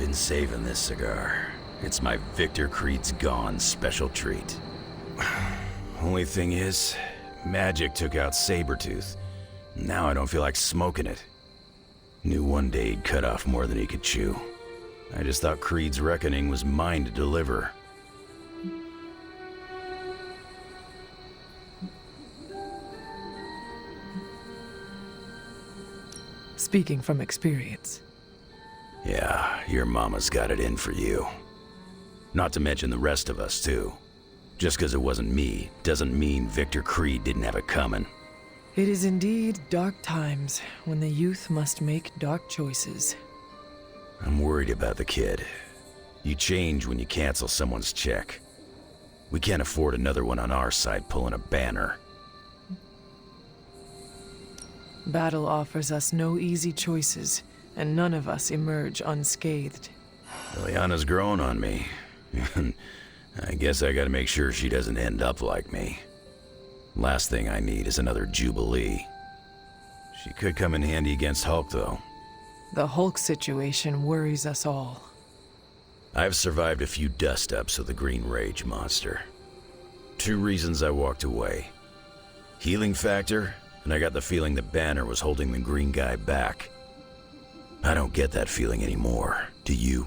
Been saving this cigar. It's my Victor Creed's Gone special treat. Only thing is, magic took out Sabretooth. Now I don't feel like smoking it. Knew one day he'd cut off more than he could chew. I just thought Creed's reckoning was mine to deliver. Speaking from experience. Yeah, your mama's got it in for you. Not to mention the rest of us, too. Just because it wasn't me, doesn't mean Victor Creed didn't have it coming. It is indeed dark times when the youth must make dark choices. I'm worried about the kid. You change when you cancel someone's check. We can't afford another one on our side pulling a banner. Battle offers us no easy choices, and none of us emerge unscathed. Liliana's grown on me. I guess I gotta make sure she doesn't end up like me. Last thing I need is another Jubilee. She could come in handy against Hulk, though. The Hulk situation worries us all. I've survived a few dust-ups with the Green Rage monster. 2 reasons I walked away. Healing factor, and I got the feeling that Banner was holding the green guy back. I don't get that feeling anymore, do you?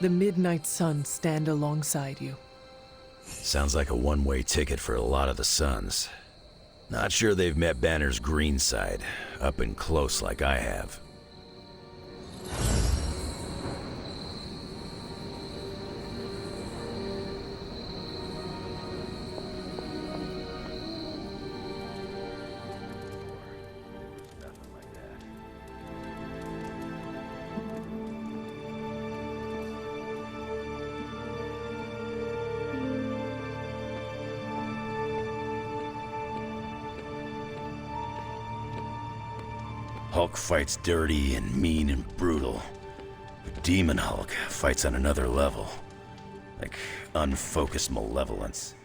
The Midnight Suns stand alongside you. Sounds like a one-way ticket for a lot of the Suns. Not sure they've met Banner's green side, up and close like I have. Hulk fights dirty and mean and brutal. But Demon Hulk fights on another level. Like unfocused malevolence.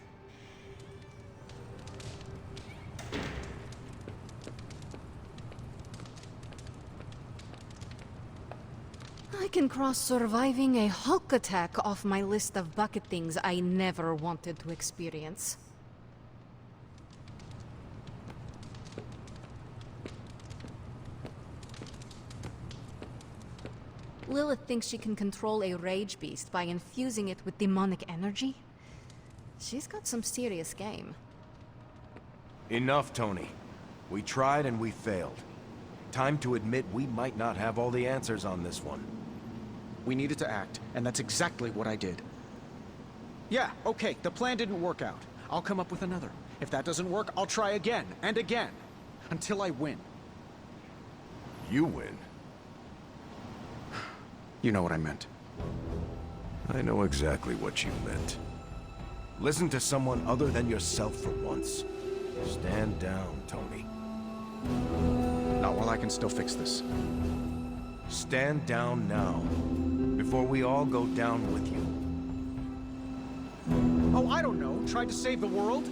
I can cross surviving a Hulk attack off my list of bucket things I never wanted to experience. Lilith thinks she can control a rage beast by infusing it with demonic energy. She's got some serious game. Enough, Tony. We tried and we failed. Time to admit we might not have all the answers on this one. We needed to act, and that's exactly what I did. Yeah, okay, the plan didn't work out. I'll come up with another. If that doesn't work, I'll try again and again. Until I win. You win. You know what I meant. I know exactly what you meant. Listen to someone other than yourself for once. Stand down, Tony. Not while I can still fix this. Stand down now, before we all go down with you. Oh, I don't know. Tried to save the world?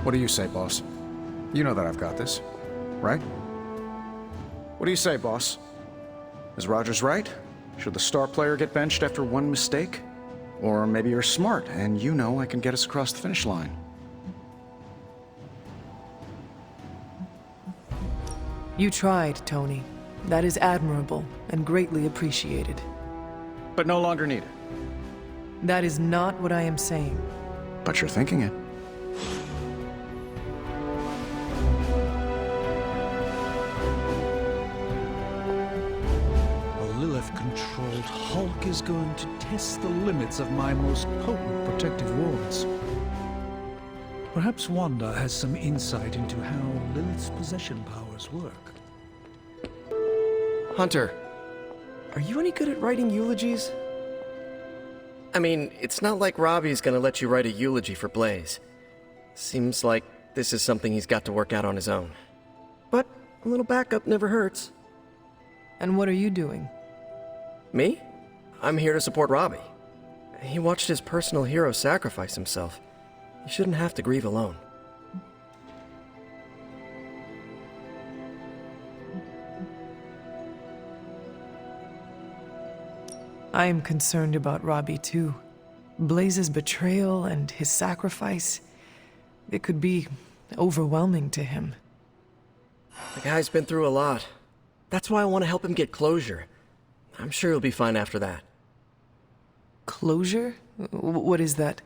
What do you say, boss? You know that I've got this, right? What do you say, boss? Is Rogers right? Should the star player get benched after one mistake? Or maybe you're smart, and you know I can get us across the finish line. You tried, Tony. That is admirable and greatly appreciated. But no longer needed. That is not what I am saying. But you're thinking it. Lilith-controlled Hulk is going to test the limits of my most potent protective wards. Perhaps Wanda has some insight into how Lilith's possession powers work. Hunter, Are you any good at writing eulogies? I mean, it's not like Robbie's gonna let you write a eulogy for Blaze. Seems like this is something he's got to work out on his own. But a little backup never hurts. And what are you doing? Me? I'm here to support Robbie. He watched his personal hero sacrifice himself. He shouldn't have to grieve alone. I am concerned about Robbie too. Blaze's betrayal and his sacrifice, it could be overwhelming to him. The guy's been through a lot. That's why I want to help him get closure. I'm sure he'll be fine after that. Closure? What is that?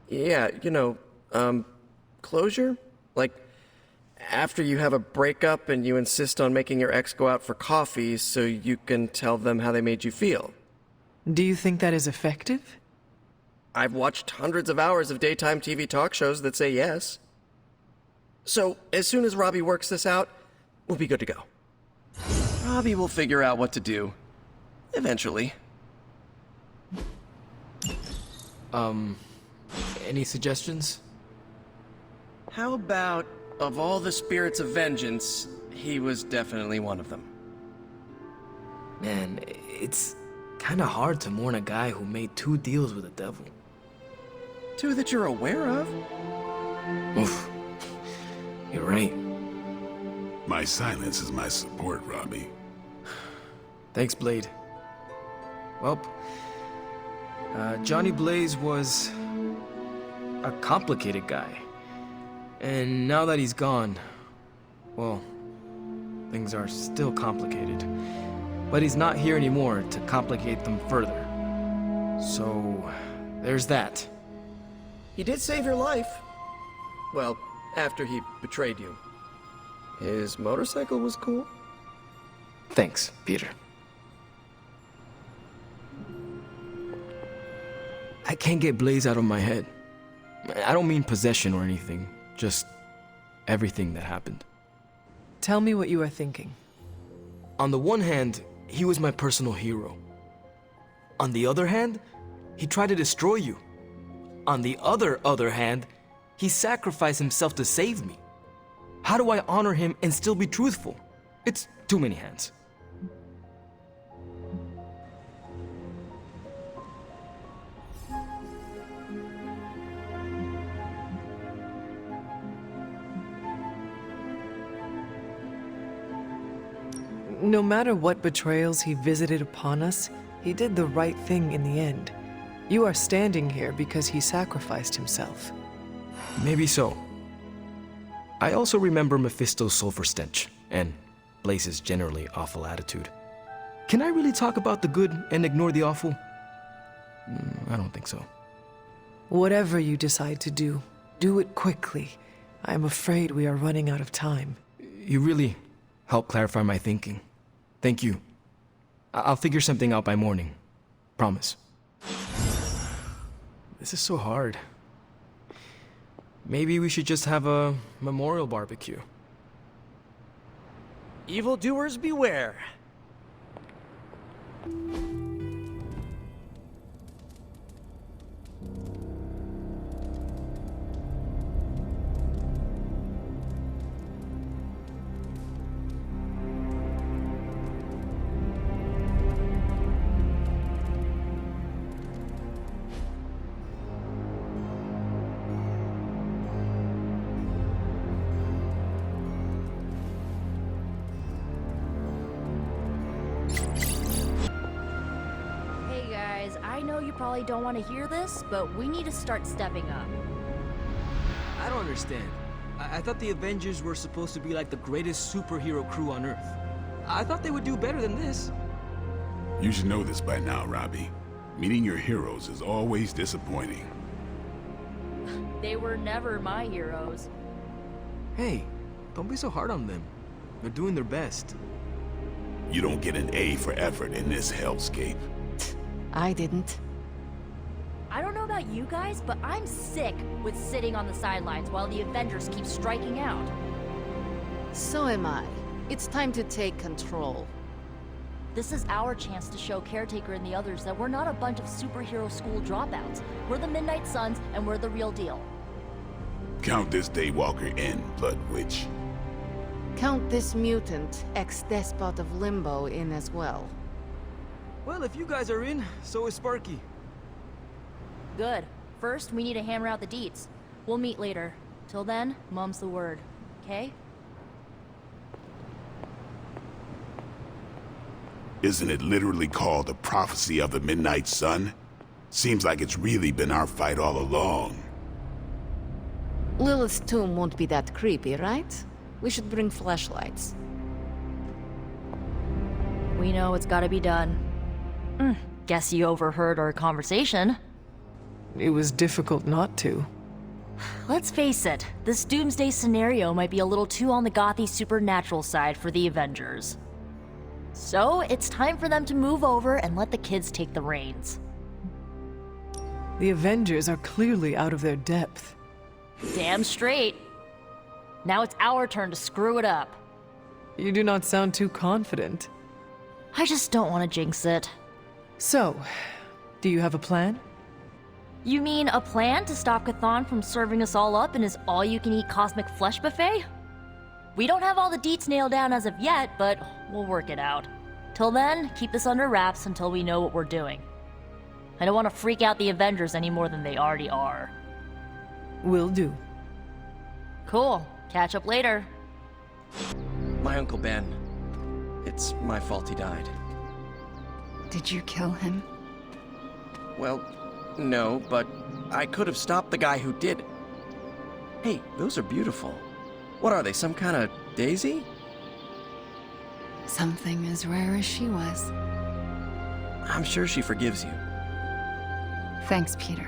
Yeah, closure? Like, after you have a breakup and you insist on making your ex go out for coffee so you can tell them how they made you feel. Do you think that is effective? I've watched hundreds of hours of daytime TV talk shows that say yes. So, as soon as Robbie works this out, we'll be good to go. Robbie will figure out what to do. Eventually. Any suggestions? How about, of all the spirits of vengeance, he was definitely one of them. Man, it's kinda hard to mourn a guy who made 2 deals with the devil. 2 that you're aware of? Oof. You're right. My silence is my support, Robbie. Thanks, Blade. Well, Johnny Blaze was a complicated guy. And now that he's gone, well, things are still complicated. But he's not here anymore to complicate them further. So, there's that. He did save your life. Well, after he betrayed you. His motorcycle was cool. Thanks, Peter. I can't get Blaze out of my head. I don't mean possession or anything, just everything that happened. Tell me what you are thinking. On the one hand, he was my personal hero. On the other hand, he tried to destroy you. On the other hand, he sacrificed himself to save me. How do I honor him and still be truthful? It's too many hands. No matter what betrayals he visited upon us, he did the right thing in the end. You are standing here because he sacrificed himself. Maybe so. I also remember Mephisto's sulfur stench, and Blaze's generally awful attitude. Can I really talk about the good and ignore the awful? I don't think so. Whatever you decide to do it quickly. I am afraid we are running out of time. You really helped clarify my thinking. Thank you. I'll figure something out by morning. Promise. This is so hard. Maybe we should just have a memorial barbecue. Evildoers beware. I know you probably don't want to hear this, but we need to start stepping up. I don't understand. I thought the Avengers were supposed to be like the greatest superhero crew on Earth. I thought they would do better than this. You should know this by now, Robbie. Meeting your heroes is always disappointing. They were never my heroes. Hey, don't be so hard on them. They're doing their best. You don't get an A for effort in this hellscape. I didn't. I don't know about you guys, but I'm sick with sitting on the sidelines while the Avengers keep striking out. So am I. It's time to take control. This is our chance to show Caretaker and the others that we're not a bunch of superhero school dropouts. We're the Midnight Suns, and we're the real deal. Count this Daywalker in, Blood Witch. Count this mutant, ex-despot of Limbo, in as well. Well, if you guys are in, so is Sparky. Good. First, we need to hammer out the deets. We'll meet later. Till then, mum's the word. Okay? Isn't it literally called the prophecy of the Midnight Sun? Seems like it's really been our fight all along. Lilith's tomb won't be that creepy, right? We should bring flashlights. We know it's gotta be done. Guess you overheard our conversation. It was difficult not to. Let's face it, this doomsday scenario might be a little too on the gothy supernatural side for the Avengers. So, it's time for them to move over and let the kids take the reins. The Avengers are clearly out of their depth. Damn straight. Now it's our turn to screw it up. You do not sound too confident. I just don't want to jinx it. So, do you have a plan? You mean a plan to stop Chthon from serving us all up in his all-you-can-eat cosmic flesh buffet? We don't have all the deets nailed down as of yet, but we'll work it out. Till then, keep this under wraps until we know what we're doing. I don't want to freak out the Avengers any more than they already are. Will do. Cool. Catch up later. My Uncle Ben. It's my fault he died. Did you kill him? Well, no, but I could have stopped the guy who did. Hey, those are beautiful. What are they, some kind of daisy? Something as rare as she was. I'm sure she forgives you. Thanks, Peter.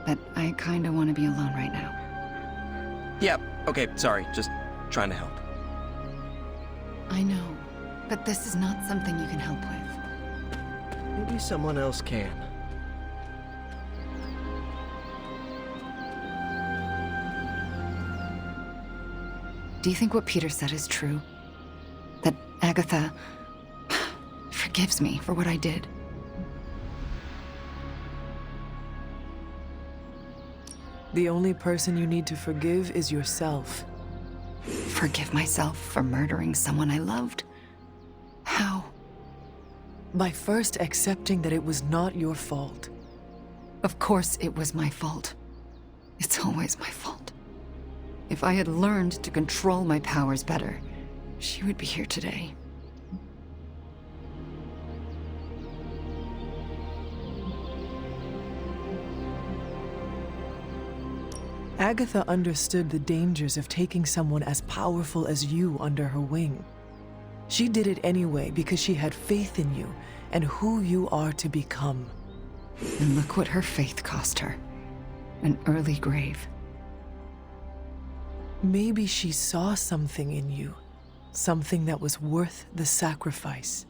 But I kinda want to be alone right now. Yep, okay, sorry, just trying to help. I know, but this is not something you can help with. Maybe someone else can. Do you think what Peter said is true? That Agatha forgives me for what I did? The only person you need to forgive is yourself. Forgive myself for murdering someone I loved? How? By first accepting that it was not your fault. Of course it was my fault. It's always my fault. If I had learned to control my powers better, she would be here today. Agatha understood the dangers of taking someone as powerful as you under her wing. She did it anyway because she had faith in you and who you are to become. And look what her faith cost her. An early grave. Maybe she saw something in you. Something that was worth the sacrifice.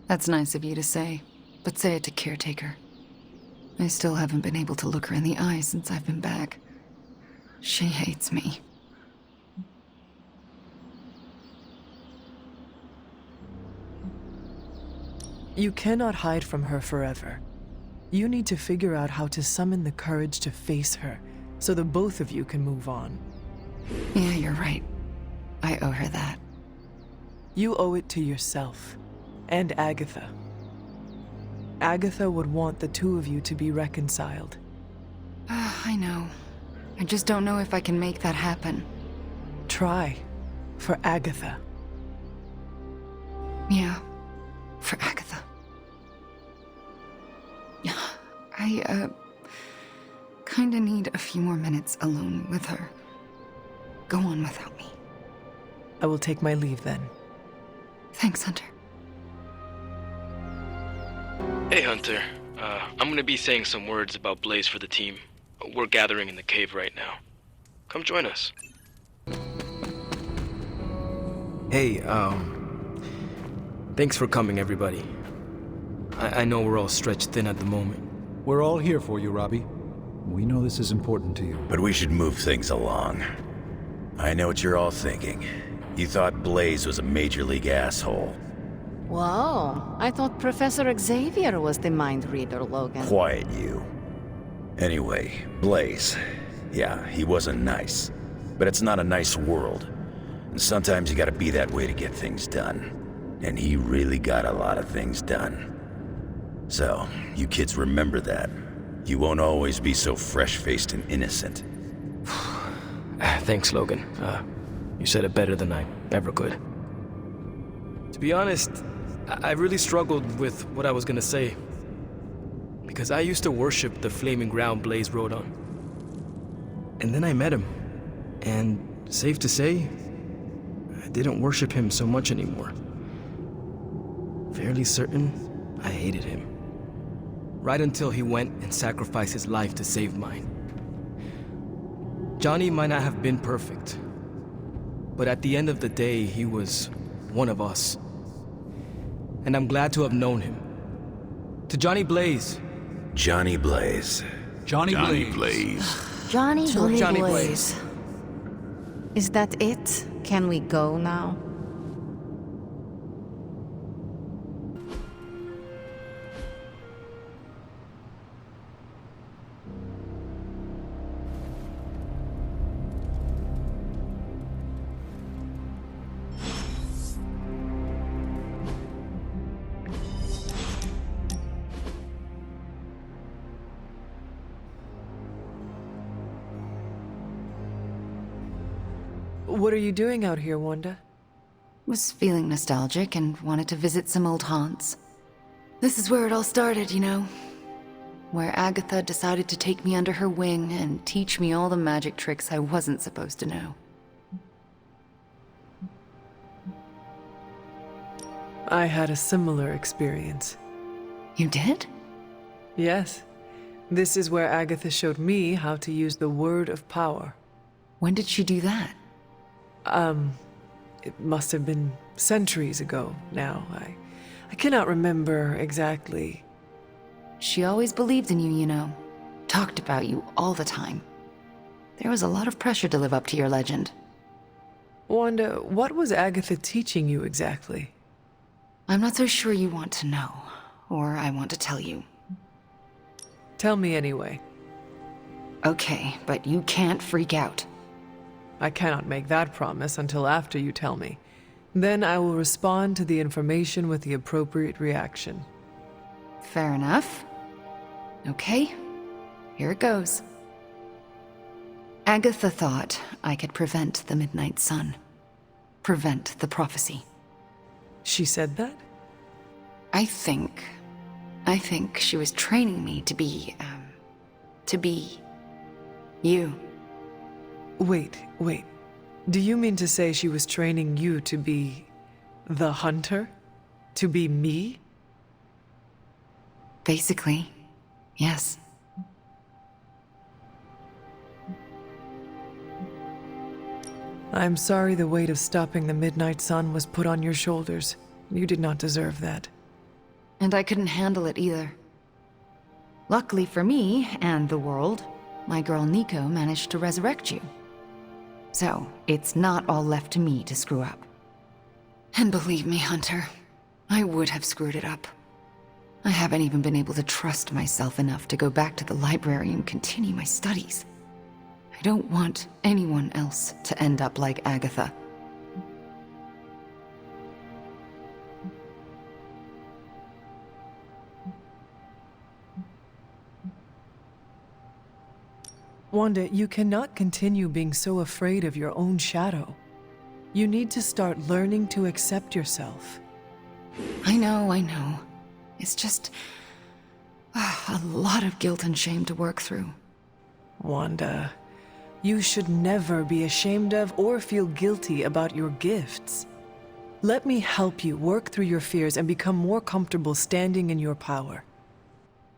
That's nice of you to say, but say it to Caretaker. I still haven't been able to look her in the eye since I've been back. She hates me. You cannot hide from her forever. You need to figure out how to summon the courage to face her, so the both of you can move on. Yeah, you're right. I owe her that. You owe it to yourself, and Agatha. Agatha would want the two of you to be reconciled. I know. I just don't know if I can make that happen. Try. For Agatha. Yeah. For Agatha. I, kinda need a few more minutes alone with her. Go on without me. I will take my leave then. Thanks, Hunter. Hey, Hunter. I'm gonna be saying some words about Blaze for the team. We're gathering in the cave right now. Come join us. Hey, thanks for coming, everybody. I know we're all stretched thin at the moment. We're all here for you, Robbie. We know this is important to you. But we should move things along. I know what you're all thinking. You thought Blaze was a major league asshole. Whoa, I thought Professor Xavier was the mind reader, Logan. Quiet, you. Anyway, Blaze. Yeah, he wasn't nice. But it's not a nice world. And sometimes you gotta be that way to get things done. and he really got a lot of things done. So, you kids remember that. You won't always be so fresh-faced and innocent. Thanks, Logan. You said it better than I ever could. To be honest, I really struggled with what I was gonna say. Because I used to worship the flaming ground Blaze rode on. And then I met him. And safe to say, I didn't worship him so much anymore. Fairly certain I hated him. Right until he went and sacrificed his life to save mine. Johnny might not have been perfect, but at the end of the day, he was one of us. And I'm glad to have known him. To Johnny Blaze. Johnny Blaze. Johnny Blaze. Johnny Blaze. Johnny Blaze. Is that it? Can we go now? What are you doing out here, Wanda? Was feeling nostalgic and wanted to visit some old haunts. This is where it all started, you know. Where Agatha decided to take me under her wing and teach me all the magic tricks I wasn't supposed to know. I had a similar experience. You did? Yes. This is where Agatha showed me how to use the word of power. When did she do that? It must have been centuries ago now. I cannot remember exactly. She always believed in you, you know. Talked about you all the time. There was a lot of pressure to live up to your legend. Wanda, what was Agatha teaching you exactly? I'm not so sure you want to know, or I want to tell you. Tell me anyway. Okay, but you can't freak out. I cannot make that promise until after you tell me. Then I will respond to the information with the appropriate reaction. Fair enough. Okay, here it goes. Agatha thought I could prevent the Midnight Sun. Prevent the prophecy. She said that? I think she was training me to be you. Wait. Do you mean to say she was training you to be the hunter? To be me? Basically, yes. I'm sorry the weight of stopping the Midnight Sun was put on your shoulders. You did not deserve that. And I couldn't handle it either. Luckily for me, and the world, my girl Nico managed to resurrect you. So, it's not all left to me to screw up. And believe me, Hunter, I would have screwed it up. I haven't even been able to trust myself enough to go back to the library and continue my studies. I don't want anyone else to end up like Agatha. Wanda, you cannot continue being so afraid of your own shadow. You need to start learning to accept yourself. I know. It's just a lot of guilt and shame to work through. Wanda, you should never be ashamed of or feel guilty about your gifts. Let me help you work through your fears and become more comfortable standing in your power.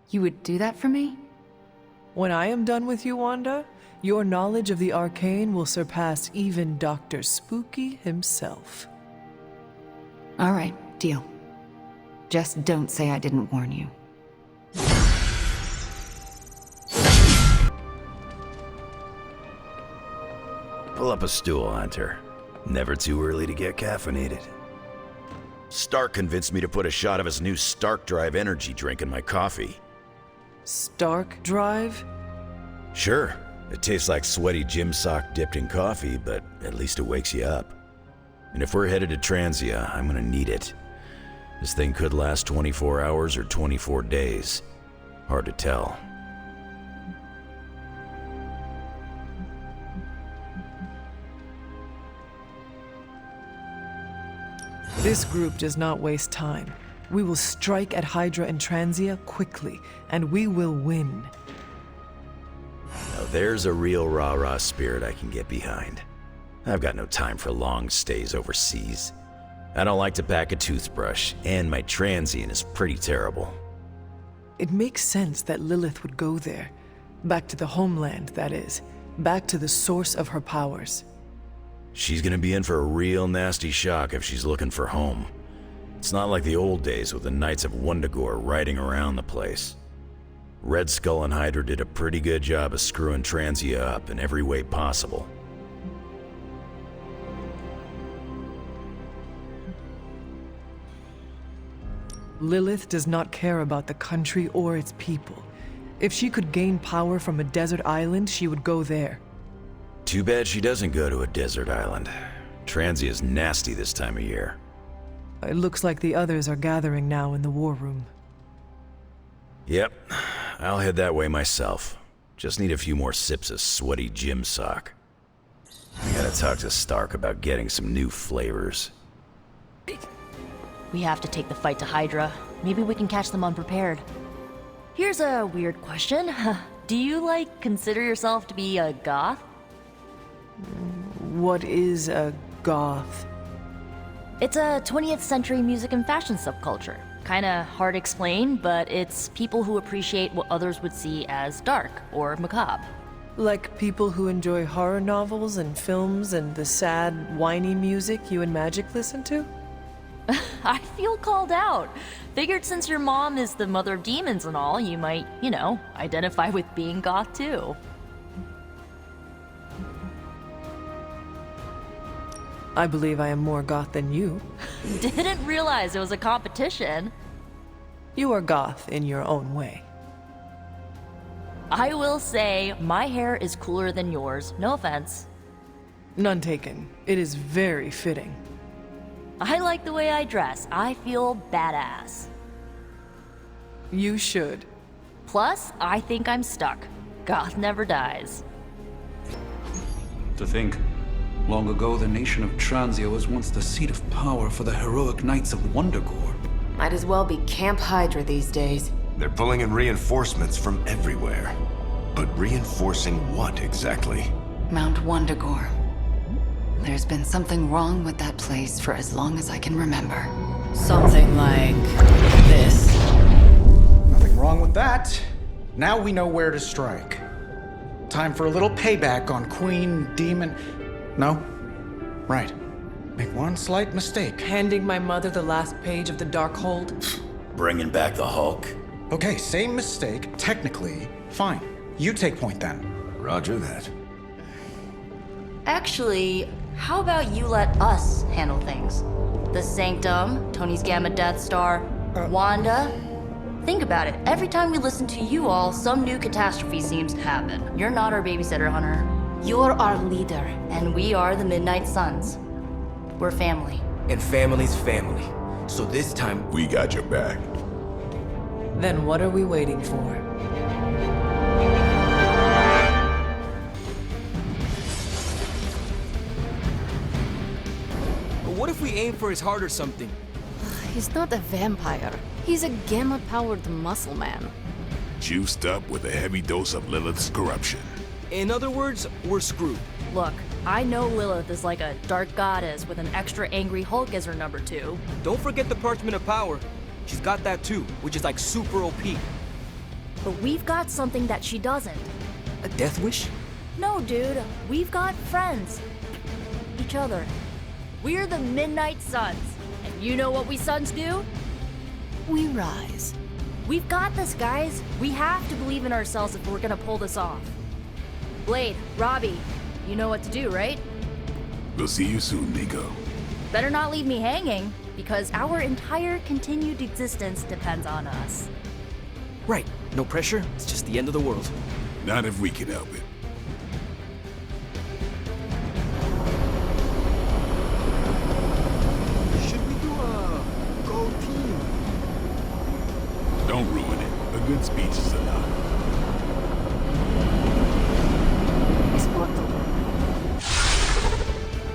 You would do that for me? When I am done with you, Wanda, your knowledge of the arcane will surpass even Dr. Spooky himself. All right, deal. Just don't say I didn't warn you. Pull up a stool, Hunter. Never too early to get caffeinated. Stark convinced me to put a shot of his new Stark Drive energy drink in my coffee. Stark Drive? Sure, it tastes like sweaty gym sock dipped in coffee, but at least it wakes you up. And if we're headed to Transia, I'm gonna need it. This thing could last 24 hours or 24 days. Hard to tell. This group does not waste time. We will strike at Hydra and Transia quickly, and we will win. Now there's a real rah-rah spirit I can get behind. I've got no time for long stays overseas. I don't like to pack a toothbrush, and my transient is pretty terrible. It makes sense that Lilith would go there. Back to the homeland, that is. Back to the source of her powers. She's gonna be in for a real nasty shock if she's looking for home. It's not like the old days with the Knights of Wundagore riding around the place. Red Skull and Hydra did a pretty good job of screwing Transia up in every way possible. Lilith does not care about the country or its people. If she could gain power from a desert island, she would go there. Too bad she doesn't go to a desert island. Transia's nasty this time of year. It looks like the others are gathering now in the war room. Yep, I'll head that way myself. Just need a few more sips of sweaty gym sock. I gotta talk to Stark about getting some new flavors. We have to take the fight to Hydra. Maybe we can catch them unprepared. Here's a weird question. Do you, consider yourself to be a goth? What is a goth? It's a 20th century music and fashion subculture. Kinda hard to explain, but it's people who appreciate what others would see as dark or macabre. Like people who enjoy horror novels and films and the sad, whiny music you and Magic listen to? I feel called out. Figured since your mom is the mother of demons and all, you might, identify with being goth too. I believe I am more goth than you. Didn't realize it was a competition. You are goth in your own way. I will say, my hair is cooler than yours. No offense. None taken. It is very fitting. I like the way I dress. I feel badass. You should. Plus, I think I'm stuck. Goth never dies. To think, long ago the nation of Transia was once the seat of power for the heroic Knights of Wundagore. Might as well be Camp Hydra these days. They're pulling in reinforcements from everywhere. But reinforcing what exactly? Mount Wundagore. There's been something wrong with that place for as long as I can remember. Something like this. Nothing wrong with that. Now we know where to strike. Time for a little payback on Queen, Demon... No? Right. Make one slight mistake. Handing my mother the last page of the Darkhold? Bringing back the Hulk. Okay, same mistake. Technically, fine. You take point then. Roger that. Actually, how about you let us handle things? The Sanctum, Tony's Gamma Death Star, Wanda. Think about it. Every time we listen to you all, some new catastrophe seems to happen. You're not our babysitter, Hunter. You're our leader, and we are the Midnight Suns. We're family. And family's family. So this time, We got your back. Then what are we waiting for? what if we aim for his heart or something? He's not a vampire. He's a gamma-powered muscle man. Juiced up with a heavy dose of Lilith's corruption. In other words, we're screwed. Look, I know Lilith is like a dark goddess with an extra angry Hulk as her number 2. Don't forget the Parchment of Power. She's got that too, which is like super OP. But we've got something that she doesn't. A death wish? No, dude. We've got friends. Each other. We're the Midnight Suns. And you know what we Suns do? We rise. We've got this, guys. We have to believe in ourselves if we're gonna pull this off. Blade, Robbie, you know what to do, right? We'll see you soon, Nico. Better not leave me hanging, because our entire continued existence depends on us. Right. No pressure. It's just the end of the world. Not if we can help it. Should we do a gold team speech is enough.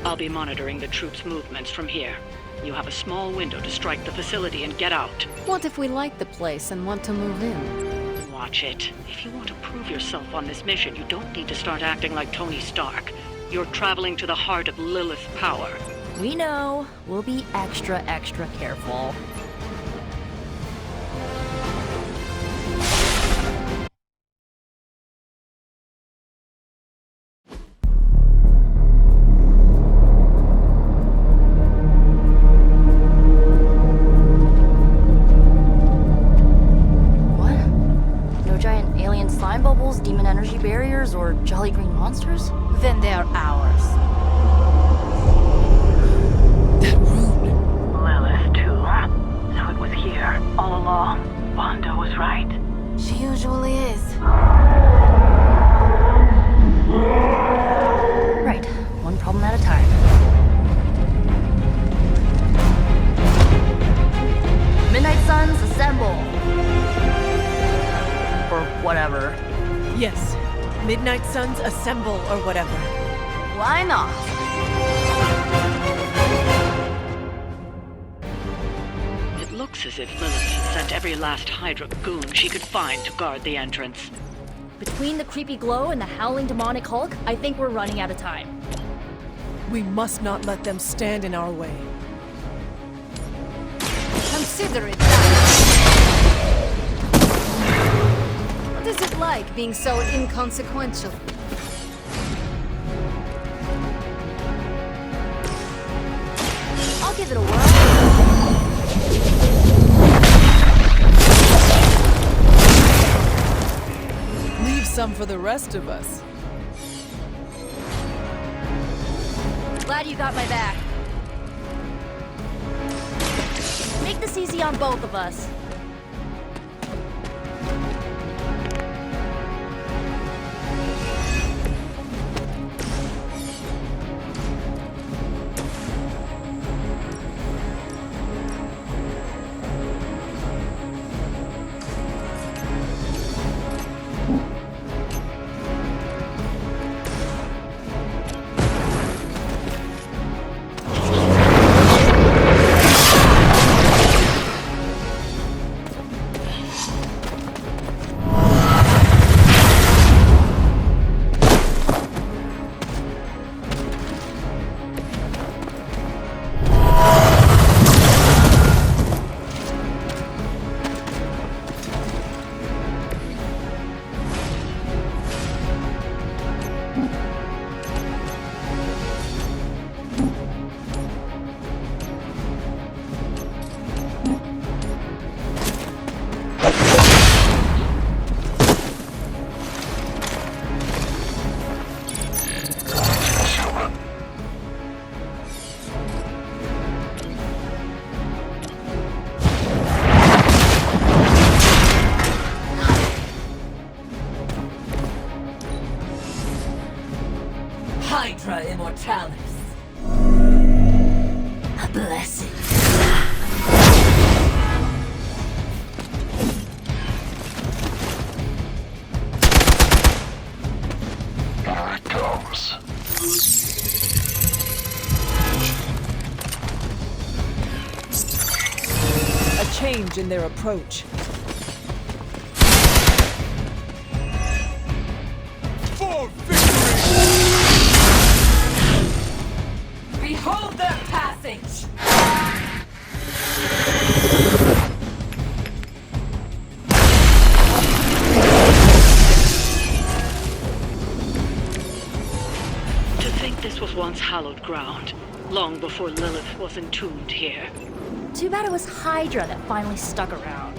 I'll be monitoring the troops' movements from here. You have a small window to strike the facility and get out. What if we like the place and want to move in? Watch it. If you want to prove yourself on this mission, you don't need to start acting like Tony Stark. You're traveling to the heart of Lilith's power. We know. We'll be extra careful. Demon energy barriers or jolly green monsters? Then they're ours. That rune. Lilith, too. So it was here, all along. Wanda was right. She usually is. Right, one problem at a time. Midnight Suns, assemble! Or whatever. Yes. Midnight Suns, assemble, or whatever. Why not? It looks as if Lilith has sent every last Hydra goon she could find to guard the entrance. Between the creepy glow and the howling demonic Hulk, I think we're running out of time. We must not let them stand in our way. Consider it. What is it like being so inconsequential? I'll give it a whirl. Leave some for the rest of us. Glad you got my back. Make this easy on both of us. Hydra Immortalis. A blessing. Here it comes. A change in their approach. For victory! Behold their passage! To think this was once hallowed ground, long before Lilith was entombed here. Too bad it was Hydra that finally stuck around.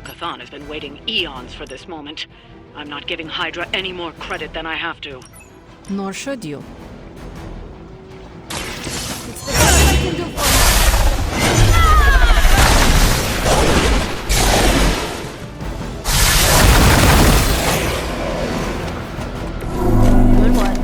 Chthon has been waiting eons for this moment. I'm not giving Hydra any more credit than I have to. Nor should you. It's the best I can do for you. Good one.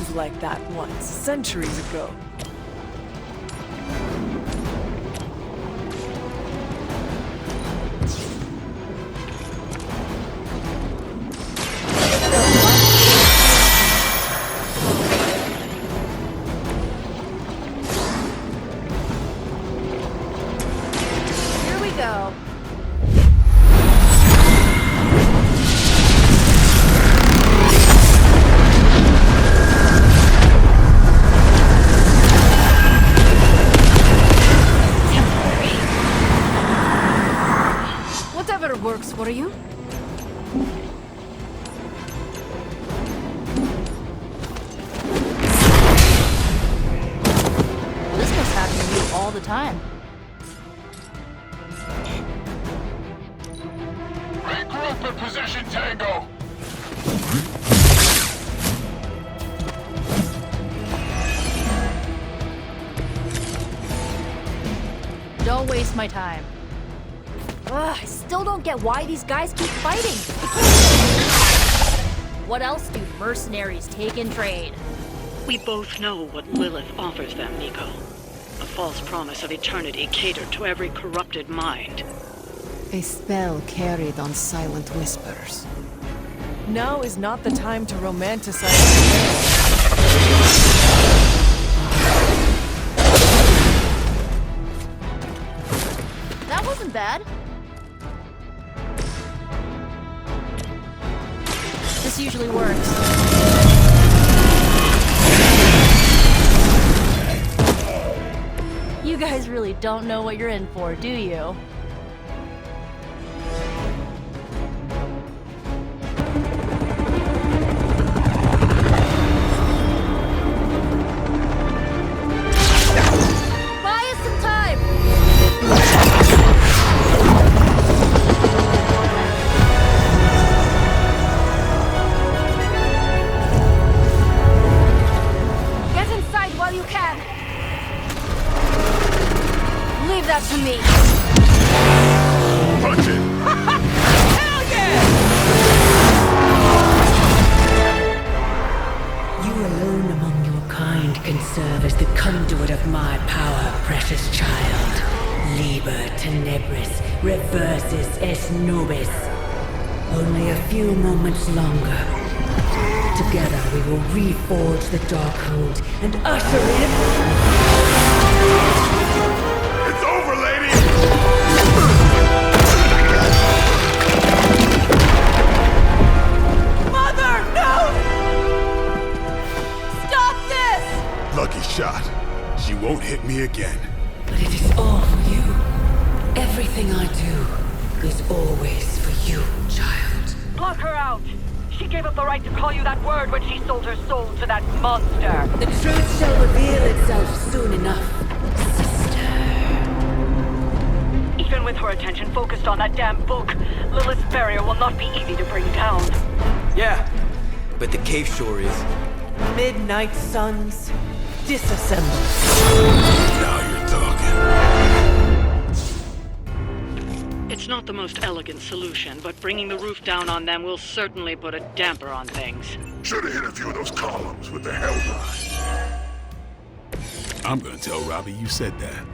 move like that once, centuries ago. Here we go. Whatever works for you. This must happen to you all the time. Regroup in position, Tango! Don't waste my time. Ugh, I still don't get why these guys keep fighting. What else do mercenaries take in trade? We both know what Lilith offers them, Nico. A false promise of eternity catered to every corrupted mind. A spell carried on silent whispers. Now is not the time to romanticize. That wasn't bad. This usually works. You guys really don't know what you're in for, do you? Buy us some time! Get inside while you can. Leave that to me. Punch it! Hell yeah! You alone among your kind can serve as the conduit of my power, precious child. Liber tenebris reversus es nobis. Only a few moments longer. Together we will reforge the Darkhold and usher in... It's over, lady! Mother, no! Stop this! Lucky shot. She won't hit me again. But it is all for you. Everything I do is always for you, child. Block her out! She gave up the right to call you that word when she sold her soul to that monster. The truth shall reveal itself soon enough, sister. Even with her attention focused on that damn book, Lilith's barrier will not be easy to bring down. Yeah, but the cave sure is. Midnight suns, disassemble. Now you're talking. It's not the most elegant solution, but bringing the roof down on them will certainly put a damper on things. Should've hit a few of those columns with the Hellride. I'm gonna tell Robbie you said that.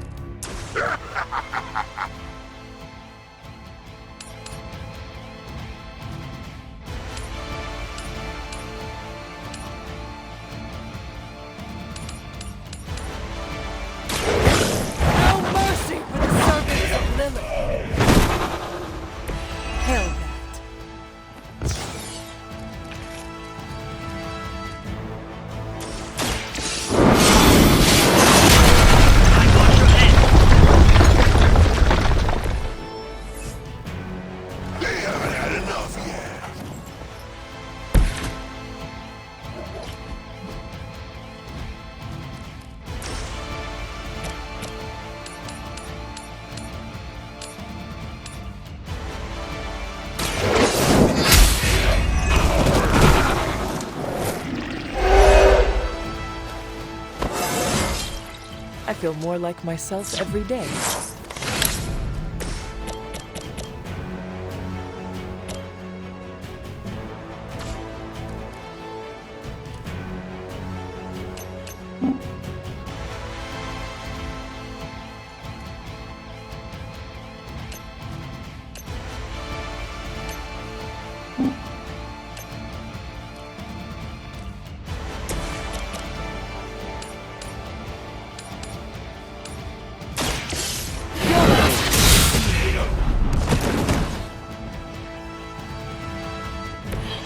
No mercy for the servants of Lilith. Hell that. They haven't had enough yet. I feel more like myself every day.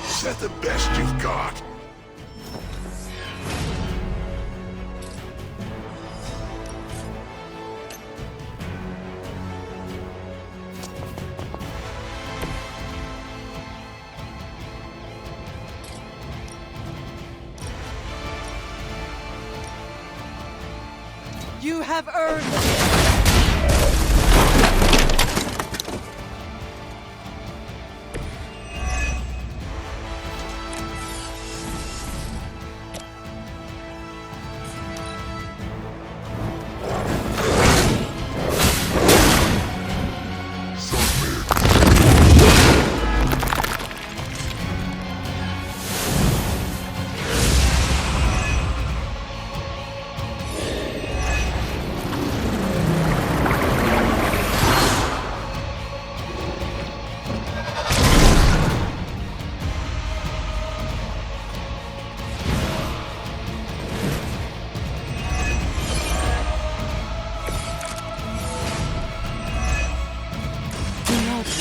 Is that the best you've got? You have earned it!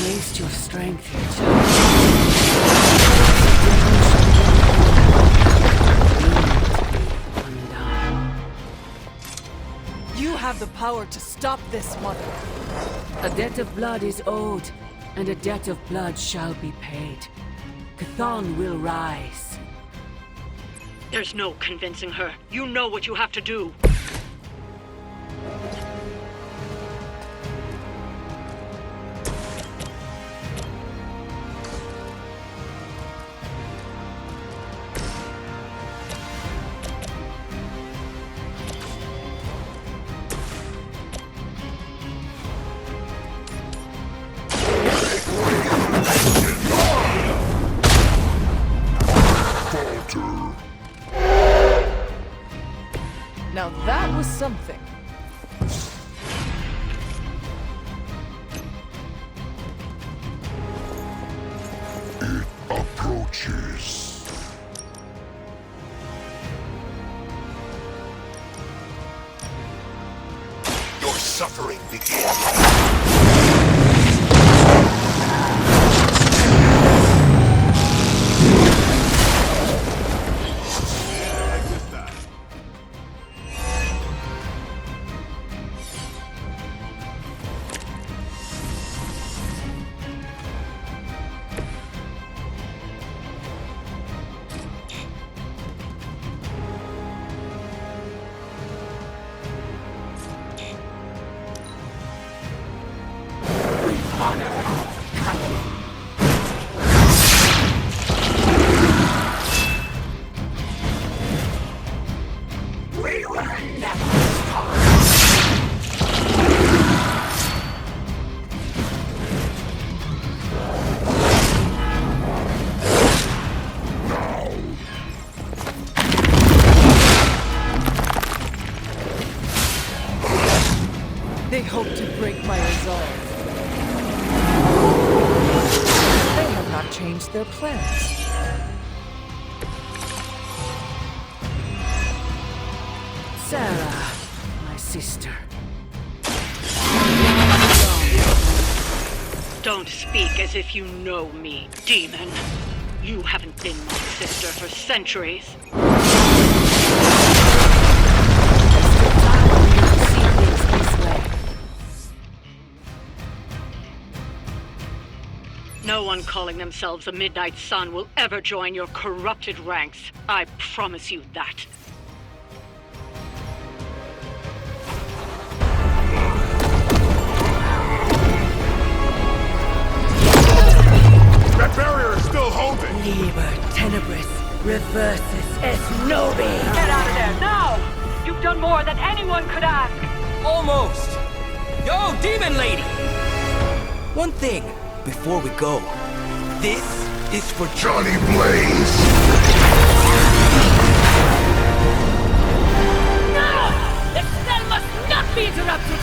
Waste your strength here, child. You have the power to stop this, Mother. A debt of blood is owed, and a debt of blood shall be paid. Chthon will rise. There's no convincing her. You know what you have to do. Now that was something. It approaches. Your suffering begins. They hope to break my resolve. They have not changed their plans. Sarah, my sister. Don't speak as if you know me, demon. You haven't been my sister for centuries. No one calling themselves a Midnight Sun will ever join your corrupted ranks. I promise you that. That barrier is still holding! Liber tenebris reversus es nobi. Get out of there, now! You've done more than anyone could ask! Almost! Yo, demon lady! One thing before we go. This is for Johnny Blaze! No! The spell must not be interrupted!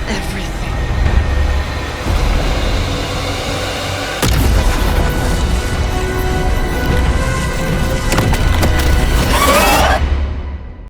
Everything.